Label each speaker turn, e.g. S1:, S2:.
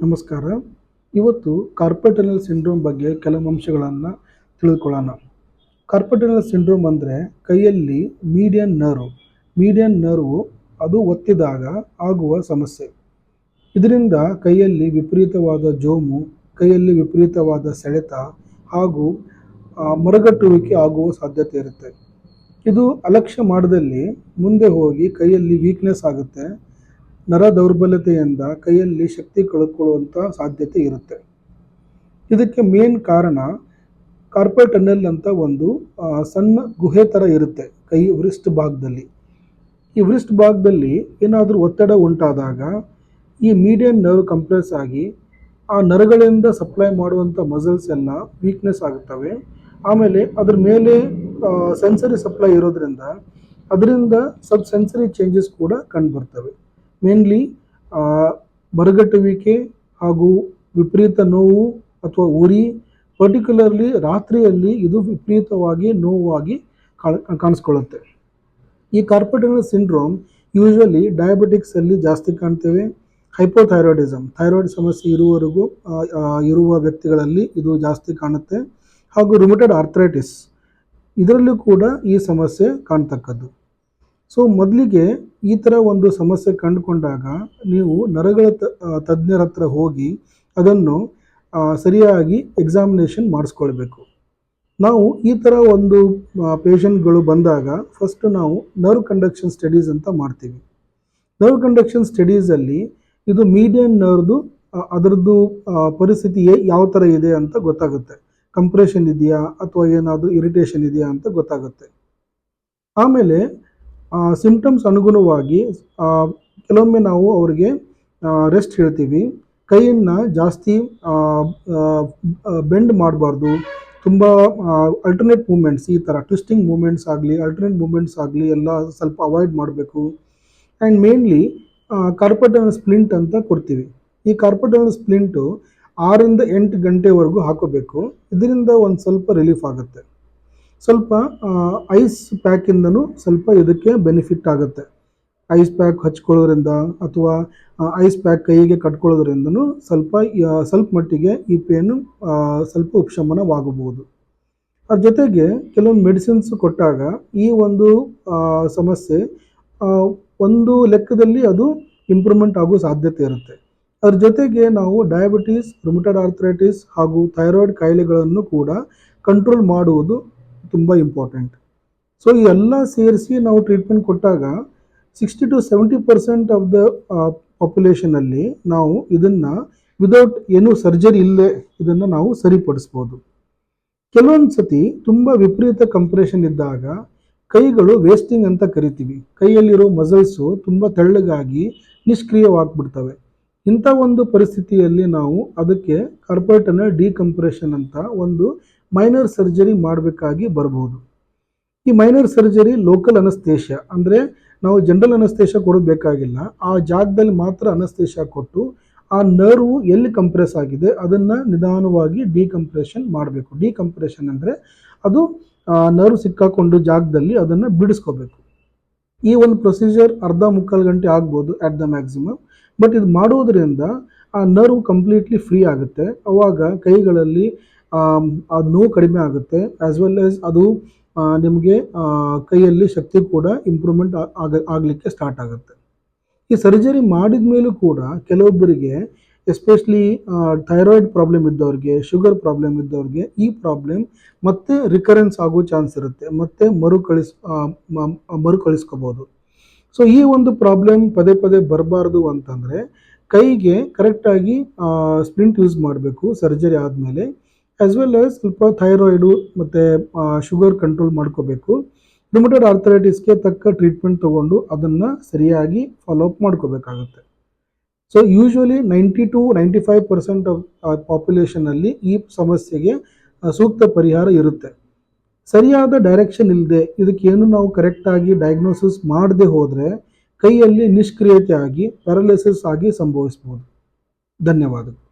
S1: ನಮಸ್ಕಾರ. ಇವತ್ತು carpal tunnel syndrome ಬಗ್ಗೆ ಕೆಲವು ಅಂಶಗಳನ್ನು ತಿಳಿದುಕೊಳ್ಳೋಣ. ಕಾರ್ಪಲ್ ಟನಲ್ ಸಿಂಡ್ರೋಮ್ ಅಂದರೆ ಕೈಯಲ್ಲಿ ಮೀಡಿಯನ್ ನರ್ವ್ ಅದು ಒತ್ತಿದಾಗ ಆಗುವ ಸಮಸ್ಯೆ. ಇದರಿಂದ ಕೈಯಲ್ಲಿ ವಿಪರೀತವಾದ ಜೋಮು, ಕೈಯಲ್ಲಿ ವಿಪರೀತವಾದ ಸೆಳೆತ ಹಾಗೂ ಮರಗಟ್ಟುವಿಕೆ ಆಗುವ ಸಾಧ್ಯತೆ ಇರುತ್ತೆ. ಇದು ಅಲಕ್ಷ್ಯ ಮಾಡದಲ್ಲಿ ಮುಂದೆ ಹೋಗಿ ಕೈಯಲ್ಲಿ ವೀಕ್ನೆಸ್ ಆಗುತ್ತೆ. ನರ ದೌರ್ಬಲ್ಯತೆಯಿಂದ ಕೈಯಲ್ಲಿ ಶಕ್ತಿ ಕಳೆದುಕೊಳ್ಳುವಂಥ ಸಾಧ್ಯತೆ ಇರುತ್ತೆ. ಇದಕ್ಕೆ ಮೇನ್ ಕಾರಣ ಕಾರ್ಪಲ್ ಟನಲ್ ಅಂತ ಒಂದು ಸಣ್ಣ ಗುಹೆ ಥರ ಇರುತ್ತೆ ಕೈ ವ್ರಿಸ್ಟ್ ಭಾಗದಲ್ಲಿ. ಈ ವ್ರಿಸ್ಟ್ ಭಾಗದಲ್ಲಿ ಏನಾದರೂ ಒತ್ತಡ ಉಂಟಾದಾಗ ಈ ಮೀಡಿಯನ್ ನರ್ವ್ ಕಂಪ್ರೆಸ್ ಆಗಿ ಆ ನರಗಳಿಂದ ಸಪ್ಲೈ ಮಾಡುವಂಥ ಮಸಲ್ಸ್ ಎಲ್ಲ ವೀಕ್ನೆಸ್ ಆಗುತ್ತವೆ. ಆಮೇಲೆ ಅದ್ರ ಮೇಲೆ ಸೆನ್ಸರಿ ಸಪ್ಲೈ ಇರೋದ್ರಿಂದ ಅದರಿಂದ ಸ್ವಲ್ಪ ಸೆನ್ಸರಿ ಚೇಂಜಸ್ ಕೂಡ ಕಂಡುಬರ್ತವೆ. ಮೇನ್ಲಿ ಮರಗಟ್ಟುವಿಕೆ ಹಾಗೂ ವಿಪರೀತ ನೋವು ಅಥವಾ ಉರಿ, ಪರ್ಟಿಕ್ಯುಲರ್ಲಿ ರಾತ್ರಿಯಲ್ಲಿ ಇದು ವಿಪರೀತವಾಗಿ ನೋವಾಗಿ ಕಾಣಿಸ್ಕೊಳ್ಳುತ್ತೆ. ಈ ಕಾರ್ಪಲ್ ಟನಲ್ ಸಿಂಡ್ರೋಮ್ ಯೂಶಲಿ ಡಯಾಬಿಟಿಕ್ಸಲ್ಲಿ ಜಾಸ್ತಿ ಕಾಣ್ತೇವೆ. ಹೈಪೋಥೈರಾಯ್ಡಿಸಮ್, ಥೈರಾಯ್ಡ್ ಸಮಸ್ಯೆ ಇರುವ ವ್ಯಕ್ತಿಗಳಲ್ಲಿ ಇದು ಜಾಸ್ತಿ ಕಾಣುತ್ತೆ. ಹಾಗೂ ರುಮಟೆಡ್ ಆರ್ಥ್ರೈಟಿಸ್ ಇದರಲ್ಲೂ ಕೂಡ ಈ ಸಮಸ್ಯೆ ಕಾಣ್ತಕ್ಕದ್ದು. ಸೊ ಮೊದಲಿಗೆ ಈ ಥರ ಒಂದು ಸಮಸ್ಯೆ ಕಂಡುಕೊಂಡಾಗ ನೀವು ನರಗಳ ತಜ್ಞರ ಹತ್ರ ಹೋಗಿ ಅದನ್ನು ಸರಿಯಾಗಿ ಎಕ್ಸಾಮಿನೇಷನ್ ಮಾಡಿಸ್ಕೊಳ್ಬೇಕು. ನಾವು ಈ ಥರ ಒಂದು ಪೇಷಂಟ್ಗಳು ಬಂದಾಗ ಫಸ್ಟ್ ನಾವು ನರ್ವ್ ಕಂಡಕ್ಷನ್ ಸ್ಟಡೀಸ್ ಅಂತ ಮಾಡ್ತೀವಿ. ನರ್ವ್ ಕಂಡಕ್ಷನ್ ಸ್ಟಡೀಸಲ್ಲಿ ಇದು ಮೀಡಿಯನ್ ನರ್ವ್ದು ಅದರದ್ದು ಪರಿಸ್ಥಿತಿ ಯಾವ ಥರ ಇದೆ ಅಂತ ಗೊತ್ತಾಗುತ್ತೆ. ಕಂಪ್ರೆಷನ್ ಇದೆಯಾ ಅಥವಾ ಏನಾದರೂ ಇರಿಟೇಷನ್ ಇದೆಯಾ ಅಂತ ಗೊತ್ತಾಗುತ್ತೆ. ಆಮೇಲೆ ಸಿಂಪ್ಟಮ್ಸ್ ಅನುಗುಣವಾಗಿ ಕೆಲವೊಮ್ಮೆ ನಾವು ಅವರಿಗೆ ರೆಸ್ಟ್ ಹೇಳ್ತೀವಿ. ಕೈಯನ್ನು ಜಾಸ್ತಿ ಬೆಂಡ್ ಮಾಡಬಾರ್ದು. ತುಂಬ ಅಲ್ಟರ್ನೇಟ್ ಮೂಮೆಂಟ್ಸ್, ಈ ಥರ ಟ್ವಿಸ್ಟಿಂಗ್ ಮೂಮೆಂಟ್ಸ್ ಆಗಲಿ ಎಲ್ಲ ಸ್ವಲ್ಪ ಅವಾಯ್ಡ್ ಮಾಡಬೇಕು. ಆ್ಯಂಡ್ ಮೇನ್ಲಿ ಕಾರ್ಪಲ್ ಟನಲ್ ಸ್ಪ್ಲಿಂಟ್ ಅಂತ ಕೊಡ್ತೀವಿ. ಈ ಕಾರ್ಪಲ್ ಟನಲ್ ಸ್ಪ್ಲಿಂಟು 6 ರಿಂದ 8 ಗಂಟೆವರೆಗೂ ಹಾಕೋಬೇಕು. ಇದರಿಂದ ಒಂದು ಸ್ವಲ್ಪ ರಿಲೀಫ್ ಆಗುತ್ತೆ. ಸ್ವಲ್ಪ ಐಸ್ ಪ್ಯಾಕಿಂದನೂ ಸ್ವಲ್ಪ ಇದಕ್ಕೆ ಬೆನಿಫಿಟ್ ಆಗುತ್ತೆ. ಐಸ್ ಪ್ಯಾಕ್ ಹಚ್ಕೊಳ್ಳೋದ್ರಿಂದ ಅಥವಾ ಐಸ್ ಪ್ಯಾಕ್ ಕೈಗೆ ಕಟ್ಕೊಳ್ಳೋದ್ರಿಂದನೂ ಸ್ವಲ್ಪ ಮಟ್ಟಿಗೆ ಈ ಪೇನು ಸ್ವಲ್ಪ ಉಪಶಮನವಾಗಬಹುದು. ಅದ್ರ ಜೊತೆಗೆ ಕೆಲವೊಂದು ಮೆಡಿಸಿನ್ಸ್ ಕೊಟ್ಟಾಗ ಈ ಒಂದು ಸಮಸ್ಯೆ ಒಂದು ಲೆಕ್ಕದಲ್ಲಿ ಅದು ಇಂಪ್ರೂವ್ಮೆಂಟ್ ಆಗೋ ಸಾಧ್ಯತೆ ಇರುತ್ತೆ. ಅದ್ರ ಜೊತೆಗೆ ನಾವು ಡಯಾಬಿಟೀಸ್, ರುಮಟೆಡ್ ಆರ್ಥ್ರೈಟಿಸ್ ಹಾಗೂ ಥೈರಾಯ್ಡ್ ಕಾಯಿಲೆಗಳನ್ನು ಕೂಡ ಕಂಟ್ರೋಲ್ ಮಾಡುವುದು ತುಂಬ ಇಂಪಾರ್ಟೆಂಟ್. ಸೊ ಈ ಎಲ್ಲ ಸೇರಿಸಿ ನಾವು ಟ್ರೀಟ್ಮೆಂಟ್ ಕೊಟ್ಟಾಗ 60 to 70% ಆಫ್ ದ ಪಾಪ್ಯುಲೇಷನಲ್ಲಿ ನಾವು ಇದನ್ನು ವಿದೌಟ್ ಏನೂ ಸರ್ಜರಿ ಇಲ್ಲದೆ ಇದನ್ನು ನಾವು ಸರಿಪಡಿಸ್ಬೋದು. ಕೆಲವೊಂದು ಸತಿ ತುಂಬ ವಿಪರೀತ ಕಂಪ್ರೆಷನ್ ಇದ್ದಾಗ ಕೈಗಳು ವೇಸ್ಟಿಂಗ್ ಅಂತ ಕರಿತೀವಿ. ಕೈಯಲ್ಲಿರೋ ಮಸಲ್ಸು ತುಂಬ ತೆಳ್ಳಗಾಗಿ ನಿಷ್ಕ್ರಿಯವಾಗ್ಬಿಡ್ತವೆ. ಇಂಥ ಒಂದು ಪರಿಸ್ಥಿತಿಯಲ್ಲಿ ನಾವು ಅದಕ್ಕೆ ಕಾರ್ಪಲ್ ಟನಲ್ ಡಿಕಂಪ್ರೆಷನ್ ಅಂತ ಒಂದು ಮೈನರ್ ಸರ್ಜರಿ ಮಾಡಬೇಕಾಗಿ ಬರ್ಬೋದು. ಈ ಮೈನರ್ ಸರ್ಜರಿ ಲೋಕಲ್ ಅನಸ್ತೇಷಿಯಾ ಅಂದರೆ ನಾವು ಜನರಲ್ ಅನಸ್ತೇಷಿಯಾ ಕೊಡೋದು ಬೇಕಾಗಿಲ್ಲ. ಆ ಜಾಗದಲ್ಲಿ ಮಾತ್ರ ಅನಸ್ತೇಷಿಯಾ ಕೊಟ್ಟು ಆ ನರ್ವ್ ಎಲ್ಲಿ ಕಂಪ್ರೆಸ್ ಆಗಿದೆ ಅದನ್ನು ನಿಧಾನವಾಗಿ ಡಿಕಂಪ್ರೆಷನ್ ಮಾಡಬೇಕು. ಡಿಕಂಪ್ರೆಷನ್ ಅಂದರೆ ಅದು ನರ್ವ್ ಸಿಕ್ಕಾಕೊಂಡು ಜಾಗದಲ್ಲಿ ಅದನ್ನು ಬಿಡಿಸ್ಕೋಬೇಕು. ಈ ಒಂದು ಪ್ರೊಸೀಜರ್ ಮುಕ್ಕಾಲು ಗಂಟೆ ಆಗ್ಬೋದು ಅಟ್ ದ ಮ್ಯಾಕ್ಸಿಮಮ್. ಬಟ್ ಇದು ಮಾಡೋದ್ರಿಂದ ಆ ನರ್ವ್ ಕಂಪ್ಲೀಟ್ಲಿ ಫ್ರೀ ಆಗುತ್ತೆ. ಅವಾಗ ಕೈಗಳಲ್ಲಿ ಅದು ನೋವು ಕಡಿಮೆ ಆಗುತ್ತೆ. ಆ್ಯಸ್ ವೆಲ್ ಆಸ್ ಅದು ನಿಮಗೆ ಕೈಯಲ್ಲಿ ಶಕ್ತಿ ಕೂಡ ಇಂಪ್ರೂವ್ಮೆಂಟ್ ಆಗಲಿಕ್ಕೆ ಸ್ಟಾರ್ಟ್ ಆಗುತ್ತೆ. ಈ ಸರ್ಜರಿ ಮಾಡಿದ ಮೇಲೂ ಕೂಡ ಕೆಲವೊಬ್ಬರಿಗೆ, ಎಸ್ಪೆಷಲಿ ಥೈರಾಯ್ಡ್ ಪ್ರಾಬ್ಲಮ್ ಇದ್ದವ್ರಿಗೆ, ಶುಗರ್ ಪ್ರಾಬ್ಲಮ್ ಇದ್ದವ್ರಿಗೆ ಈ ಪ್ರಾಬ್ಲಮ್ ಮತ್ತೆ ರಿಕರೆನ್ಸ್ ಆಗೋ ಚಾನ್ಸ್ ಇರುತ್ತೆ. ಮತ್ತೆ ಮರುಕಳಿಸ್ಕೋಬೋದು. ಸೊ ಈ ಒಂದು ಪ್ರಾಬ್ಲಮ್ ಪದೇ ಪದೇ ಬರಬಾರ್ದು ಅಂತಂದರೆ ಕೈಗೆ ಕರೆಕ್ಟಾಗಿ ಸ್ಪ್ಲಿಂಟ್ ಯೂಸ್ ಮಾಡಬೇಕು ಸರ್ಜರಿ ಆದಮೇಲೆ. ಆ್ಯಸ್ ವೆಲ್ ಆಸ್ ಸ್ವಲ್ಪ ಥೈರಾಯ್ಡು ಮತ್ತು ಶುಗರ್ ಕಂಟ್ರೋಲ್ ಮಾಡ್ಕೋಬೇಕು. ರುಮಟೆಡ್ ಆರ್ಥ್ರೈಟಿಸ್ಗೆ ತಕ್ಕ ಟ್ರೀಟ್ಮೆಂಟ್ ತೊಗೊಂಡು ಅದನ್ನು ಸರಿಯಾಗಿ ಫಾಲೋಅಪ್ ಮಾಡ್ಕೋಬೇಕಾಗುತ್ತೆ. ಸೊ ಯೂಶ್ವಲಿ 90 to 95% ಆಫ್ ಪಾಪ್ಯುಲೇಷನಲ್ಲಿ ಈ ಸಮಸ್ಯೆಗೆ ಸೂಕ್ತ ಪರಿಹಾರ ಇರುತ್ತೆ. ಸರಿಯಾದ ಡೈರೆಕ್ಷನ್ ಇಲ್ಲದೆ ಇದಕ್ಕೇನು ನಾವು ಕರೆಕ್ಟಾಗಿ ಡಯಾಗ್ನೋಸಿಸ್ ಮಾಡದೆ ಹೋದರೆ ಕೈಯಲ್ಲಿ ನಿಷ್ಕ್ರಿಯತೆ ಆಗಿ ಪ್ಯಾರಲಿಸಿಸ್ ಆಗಿ ಸಂಭವಿಸ್ಬೋದು. ಧನ್ಯವಾದಗಳು.